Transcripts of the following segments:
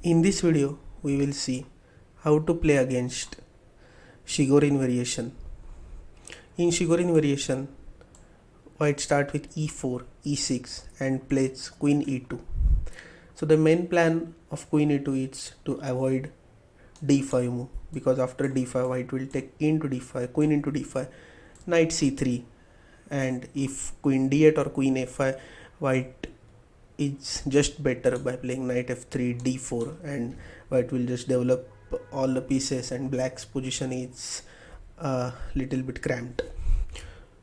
In this video, we will see how to play against Chigorin variation. In Chigorin variation, white start with e4, e6 and plays queen e2. So the main plan of queen e2 is to avoid d5 move, because after d5 white will take king to d5, queen into d5, knight c3, and if queen d8 or queen a5, white is just better by playing knight f3, d4, and white will just develop all the pieces and black's position is a little bit cramped.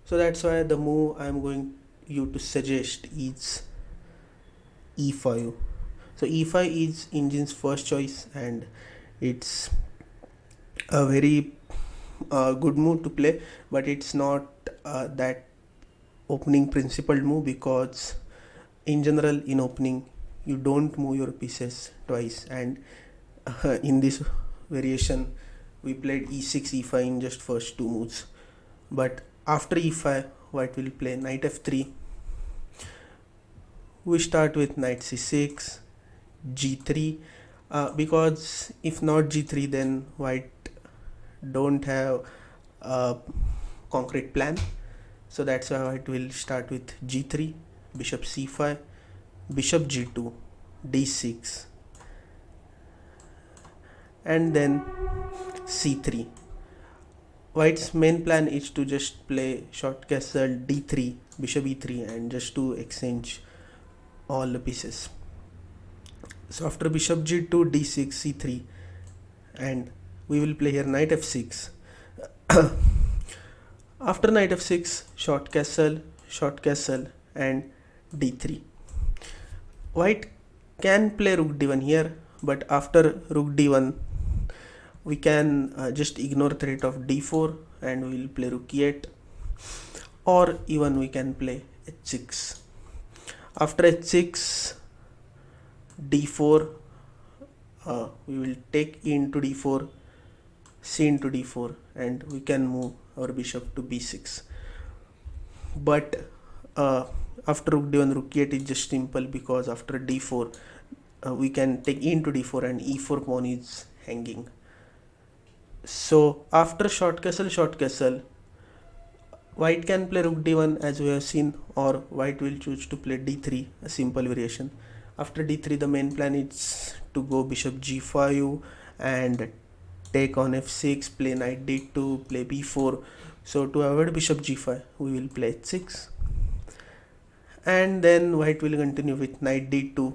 So that's why the move I am going you to suggest is e5. So e5 is engine's first choice and it's a very good move to play, but it's not that opening principled move, because in general in opening you don't move your pieces twice, and in this variation we played e6 e5 in just first two moves. But after e5 white will play knight f3. We start with knight c6, g3, because if not g3 then white don't have a concrete plan. So that's why white will start with g3, bishop c5, bishop g2, d6, and then c3. White's main plan is to just play short castle d3, bishop e3, and just to exchange all the pieces. So after bishop g2, d6, c3, and we will play here knight f6. After knight f6, short castle, and d3. White can play rook d1 here, but after rook d1 we can just ignore threat of d4 and we will play rook e8, or even we can play h6. After h6, d4, we will take e into d4, c into d4, and we can move our bishop to b6. But after rook d1, rook e8 is just simple, because after d4 we can take e into d4 and e4 pawn is hanging. So after short castle, white can play rook d1 as we have seen, or white will choose to play d3, a simple variation. After d3 the main plan is to go bishop g5 and take on f6, play knight d2, play b4. So to avoid bishop g5 we will play h6, and then white will continue with knight d2.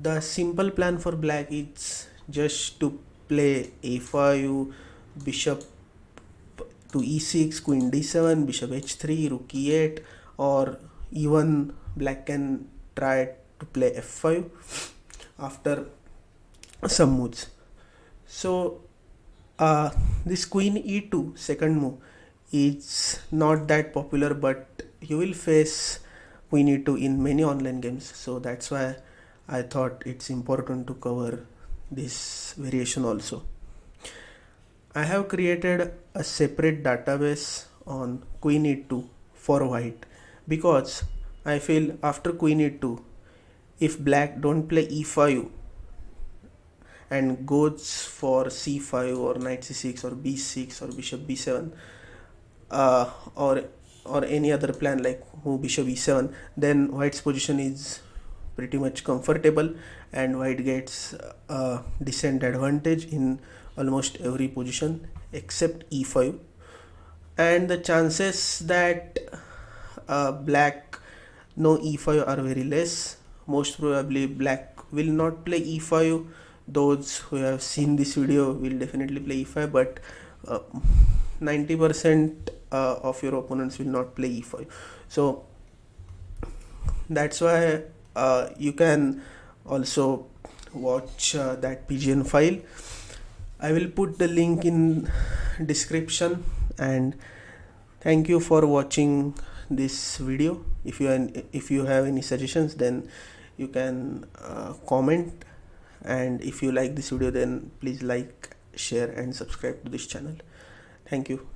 The simple plan for black is just to play a5, bishop to e6, queen d7, bishop h3, rook e8, or even black can try to play f5 after some moves. So this queen e2 second move is not that popular, but you will face queen e2 in many online games, so that's why I thought it's important to cover this variation also. I have created a separate database on queen e2 for white, because I feel after queen e2, if black don't play e5 and goes for c5 or knight c6 or b6 or bishop b7, or any other plan like move bishop e7, then white's position is pretty much comfortable and white gets a decent advantage in almost every position except e5. And the chances that black no e5 are very less. Most probably black will not play e5. Those who have seen this video will definitely play e5, but 90% of your opponents will not play e5. So that's why you can also watch that PGN file. I will put the link in description, and thank you for watching this video. If you have any suggestions, then you can comment, and if you like this video then please like, share and subscribe to this channel. Thank you.